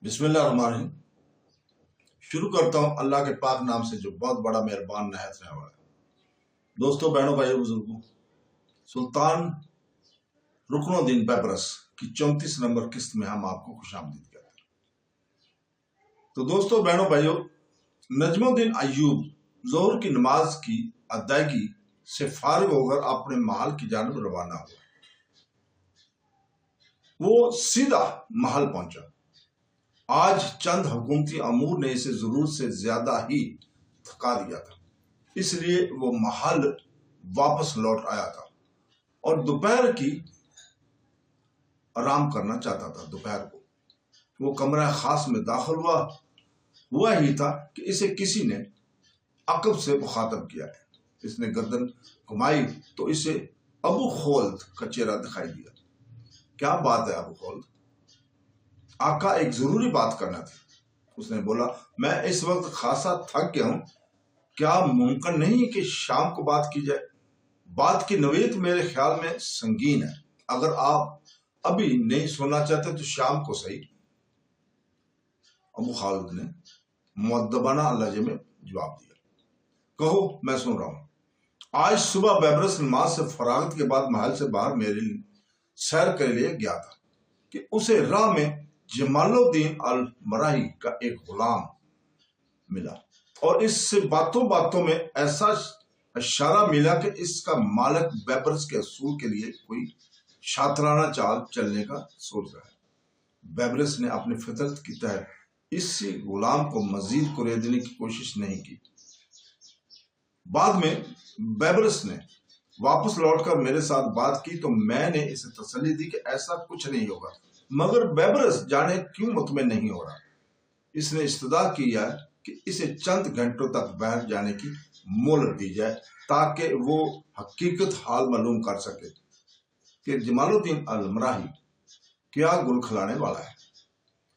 بسم اللہ الرحمن الرحیم۔ شروع کرتا ہوں اللہ کے پاک نام سے جو بہت بڑا مہربان نہایت رحم والا ہے۔ دوستوں، بہنوں، بھائیوں، بزرگوں، سلطان رکن الدین بیبرس کی 34 نمبر قسط میں ہم آپ کو خوش آمدید کہتے ہیں۔ تو دوستوں، بہنوں، بھائیوں، نجم الدین ایوب ظہر کی نماز کی ادائیگی سے فارغ ہو کر اپنے محل کی جانب روانہ ہوا۔ وہ سیدھا محل پہنچا۔ آج چند حکومتی امور نے اسے ضرورت سے زیادہ ہی تھکا دیا تھا، اس لیے وہ محل واپس لوٹ آیا تھا اور دوپہر کی آرام کرنا چاہتا تھا۔ دوپہر کو وہ کمرہ خاص میں داخل ہوا ہی تھا کہ اسے کسی نے عقب سے مخاطب کیا ہے۔ اس نے گردن گھمائی تو اسے ابو خولد کا چہرہ دکھائی دیا۔ کیا بات ہے ابو خولد؟ آقا، ایک ضروری بات کرنا تھی۔ اس نے بولا، میں اس وقت خاصا تھک گیا ہوں، کیا ممکن نہیں کہ شام کو بات کی جائے؟ بات کی نوعیت میرے خیال میں سنگین ہے، اگر آپ ابھی نہیں سننا چاہتے تو شام کو صحیح۔ ابو خالد نے مؤدبانہ لہجے میں جواب دیا، کہو، میں سن رہا ہوں۔ آج صبح بیبرس نماز سے فراغت کے بعد محل سے باہر میرے سیر کے لیے گیا تھا کہ اسے راہ میں جمال الدین المرائی کا ایک غلام ملا اور اس سے باتوں باتوں میں ایسا اشارہ ملا کہ اس کا مالک بیبرس کے اصول کے لیے کوئی شاطرانہ چال چلنے کا سوچ رہا ہے۔ بیبرس نے اپنی فطرت کی تحت اسی غلام کو مزید کوریدنے کی کوشش نہیں کی۔ بعد میں بیبرس نے واپس لوٹ کر میرے ساتھ بات کی تو میں نے اسے تسلی دی کہ ایسا کچھ نہیں ہوگا، مگر بیبرس جانے کیوں مطمئن نہیں ہو رہا۔ اس نے استدعا کیا کہ اسے چند گھنٹوں تک باہر جانے کی مہلت دی جائے تاکہ وہ حقیقت حال معلوم کر سکے کہ جمال الدین المرائی کیا گل کھلانے والا ہے۔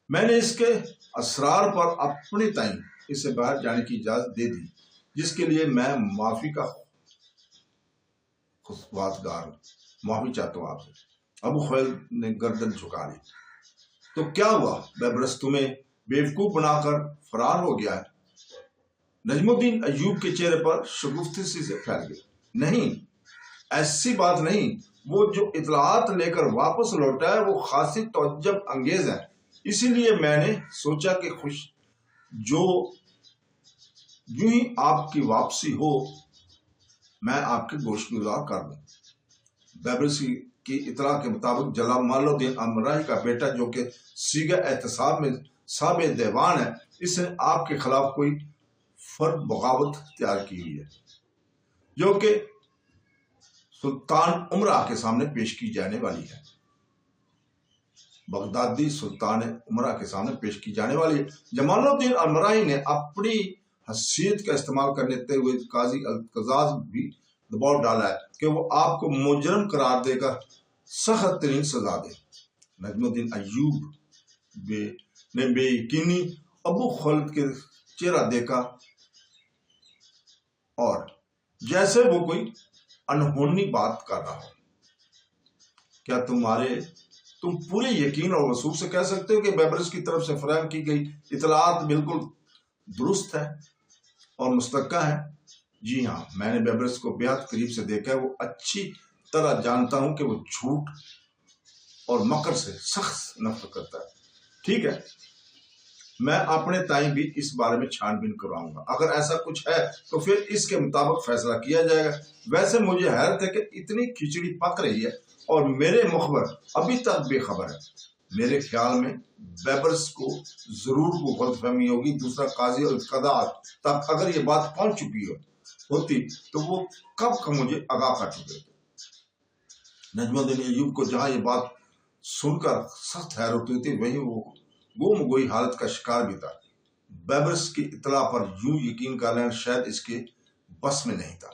میں نے اس کے اسرار پر اپنی تعین اسے باہر جانے کی اجازت دے دی، جس کے لیے میں معافی چاہتا ہوں آپ سے۔ ابو خالد نے گردن جھکا لی۔ تو کیا ہوا؟ بیبرس تمہیں بیوقوف بنا کر فرار ہو گیا ہے؟ نجم الدین ایوب کے چہرے پر شگفتی سے پھیل گئی۔ نہیں، ایسی بات نہیں۔ وہ جو اطلاعات لے کر واپس لوٹا ہے وہ خاصی تعجب انگیز ہے، اسی لیے میں نے سوچا کہ یوں ہی آپ کی واپسی ہو میں آپ کے گوشت گزار کر دوں۔ بیبرس کی اطلاع کے مطابق جمال الدین المرائی کا بیٹا، جو کہ صیغہ احتساب میں صاحب دیوان ہے، اس نے آپ کے خلاف کوئی فرد بغاوت تیار کی ہوئی ہے، جو کہ سلطان عمرہ کے سامنے پیش کی جانے والی ہے۔ بغدادی سلطان عمرہ کے سامنے پیش کی جانے والی ہے۔ جمال الدین المرائی نے اپنی حیثیت کا استعمال کرتے ہوئے قاضی القضاء بھی دباؤ ڈالا ہے کہ وہ آپ کو مجرم قرار دے کر سخت ترین سزا دے۔ نجم الدین ایوب نے بے یقینی ابو خالد کے چہرہ دیکھا اور جیسے وہ کوئی انہونی بات کر رہا ہو۔ کیا تم پورے یقین اور وثوق سے کہہ سکتے ہو کہ بیبرس کی طرف سے فراہم کی گئی اطلاعات بالکل درست ہے اور مستحکم ہے؟ جی ہاں، میں نے بیبرس کو بہت قریب سے دیکھا ہے۔ وہ اچھی طرح جانتا ہوں کہ وہ جھوٹ اور مکر سے سخت نفرت کرتا ہے۔ ٹھیک ہے، میں اپنے تئیں بھی اس بارے میں چھان بین کراؤں گا۔ اگر ایسا کچھ ہے تو پھر اس کے مطابق فیصلہ کیا جائے گا۔ ویسے مجھے حیرت ہے کہ اتنی کھچڑی پک رہی ہے اور میرے مخبر ابھی تک بے خبر ہے۔ میرے خیال میں بیبرس کو ضرور کوئی غلط فہمی ہوگی۔ دوسرا قاضی القضاء تک اگر یہ بات پہنچ چکی ہوتی تو وہ کب کا مجھے آگاہ کر چکے ہوتے۔ نجم الدین ایوب کو جہاں یہ بات سن کر سخت حیرت ہوئی تھی، وہیں وہ گم گوئی حالت کا شکار بھی تھا۔ بیبرس کی اطلاع پر یوں یقین کر لینا شاید اس کے بس میں نہیں تھا۔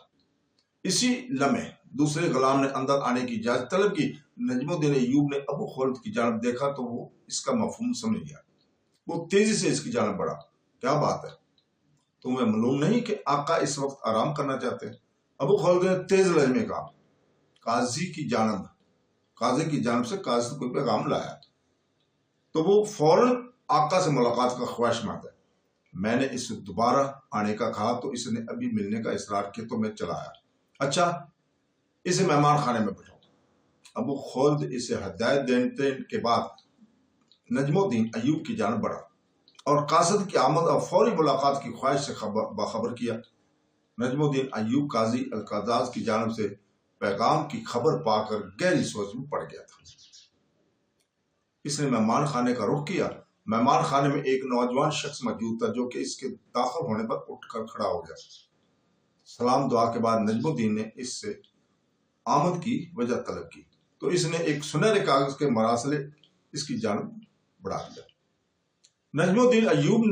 اسی لمحے دوسرے غلام نے اندر آنے کی اجازت طلب کی۔ نجم الدین ایوب نے ابو خالد کی جانب دیکھا تو وہ اس کا مفہوم سمجھ گیا۔ وہ تیزی سے اس کی جانب بڑھا۔ کیا بات ہے؟ تمہیں معلوم نہیں کہ آقا اس وقت آرام کرنا چاہتے ہیں؟ ابو خالد نے تیز لہجے میں کہا۔ قاضی کی جانب سے قاضی کوئی پیغام لایا تو وہ فوراً آقا سے ملاقات کا خواہش مند ہے۔ میں نے اس سے دوبارہ آنے کا کہا تو اس نے ابھی ملنے کا اصرار کیا تو میں چلا آیا۔ اچھا اسے مہمان خانے میں بٹھاؤ۔ ابو خلد اسے ہدایت دینے کے بعد نجم الدین ایوب کی جانب بڑھا اور قاصد کی آمد اور فوری ملاقات کی خواہش سے باخبر کیا۔ نجم الدین ایوب قاضی القاداز کی جانب سے پیغام کی خبر پا کر گہری سوچ میں پڑ گیا تھا۔ اس نے مہمان خانے کا رخ کیا۔ مہمان خانے میں ایک نوجوان شخص موجود تھا جو کہ اس کے داخل ہونے پر اٹھ کر کھڑا ہو گیا۔ سلام دعا کے بعد نجم الدین نے اس سے آمد کی وجہ طلب کی تو اس نے ایک سنہرے کاغذ کے مراسلے اس کی جانب بڑھا دیا۔ نجم الدین ایوب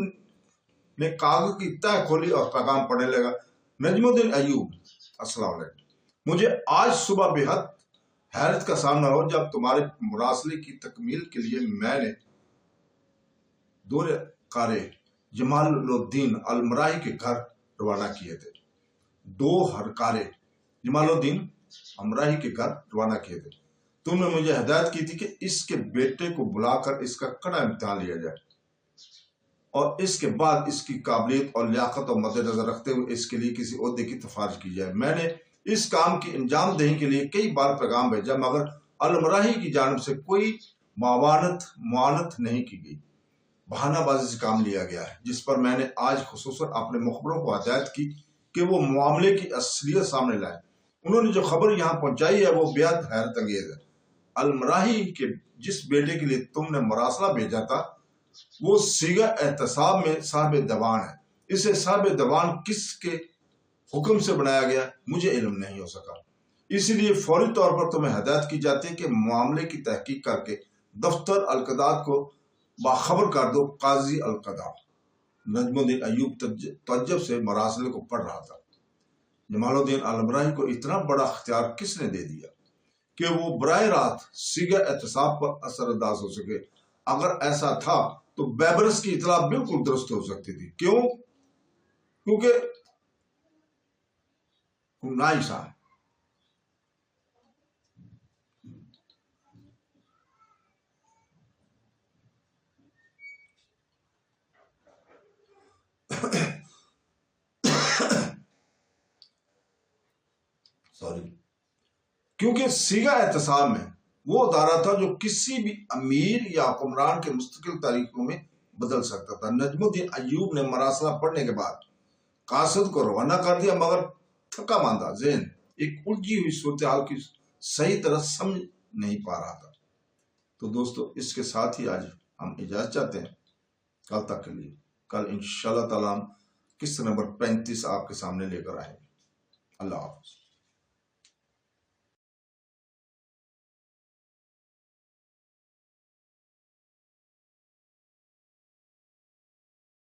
نے کاغذ کی تہ کھولی اور پیغام پڑھنے لگا۔ نجم الدین ایوب، السلام علیکم۔ مجھے آج صبح بے حد حیرت کا سامنا ہو جب تمہارے مراسلے کی تکمیل کے لیے میں نے دور قاری جمال الدین المراہی کے گھر روانہ کیے تھے۔ قاری جمال الدین امراہی کے گھر روانہ کیے تھے۔ تم نے مجھے ہدایت کی تھی کہ اس کے بیٹے کو بلا کر اس کا کڑا امتحان لیا جائے اور اس کے بعد اس کی قابلیت اور لیاقت اور مد نظر رکھتے ہوئے اس کے لیے کسی عہدے کی سفارش کی جائے۔ میں نے اس کام کی انجام دہی کے لیے کئی بار پیغام بھیجا مگر المراہی کی جانب سے کوئی معاونت نہیں کی گئی۔ بہانہ بازی سے کام لیا گیا ہے، جس پر میں نے آج خصوصاً اپنے مخبروں کو ہدایت کی کہ وہ معاملے کی اصلیت سامنے لائیں۔ انہوں نے جو خبر یہاں پہنچائی ہے وہ بیحد حیرت انگیز ہے۔ المراہی کے جس بیٹے کے لیے تم نے مراسلہ بھیجا تھا وہ صیغہ احتساب میں صاحب دیوان ہے۔ اسے صاحب دیوان کس کے حکم سے بنایا گیا مجھے علم نہیں ہو سکا، اسی لیے فوری طور پر تمہیں ہدایت کی جاتی ہے کہ معاملے کی تحقیق کر کے دفتر القضاء کو باخبر کر دو۔ قاضی القضاء نجم الدین ایوب تعجب سے مراسلے کو پڑھ رہا تھا۔ جمال الدین المراہی کو اتنا بڑا اختیار کس نے دے دیا کہ وہ براہ راست صیغہ احتساب پر اثر انداز ہو سکے؟ اگر ایسا تھا تو بیبرس کی اطلاع بالکل درست ہو سکتی تھی۔ کیوں؟ کیونکہ نائسا کیونکہ صیغہ احتساب میں وہ ادارہ تھا جو کسی بھی امیر یا حکمران کے مستقل طریقوں میں بدل سکتا تھا۔ نجم الدین ایوب نے مراسلہ پڑھنے کے بعد قاصد کو روانہ کر دیا مگر تھکا ماندہ ذہن ایک الجھی ہوئی صورتحال کی صحیح طرح سمجھ نہیں پا رہا تھا۔ تو دوستو اس کے ساتھ ہی آج ہم اجازت چاہتے ہیں کل تک کے لیے۔ کل انشاءاللہ تعالیٰ ہم قصہ نمبر 35 آپ کے سامنے لے کر آئیں گے۔ اللہ حافظ۔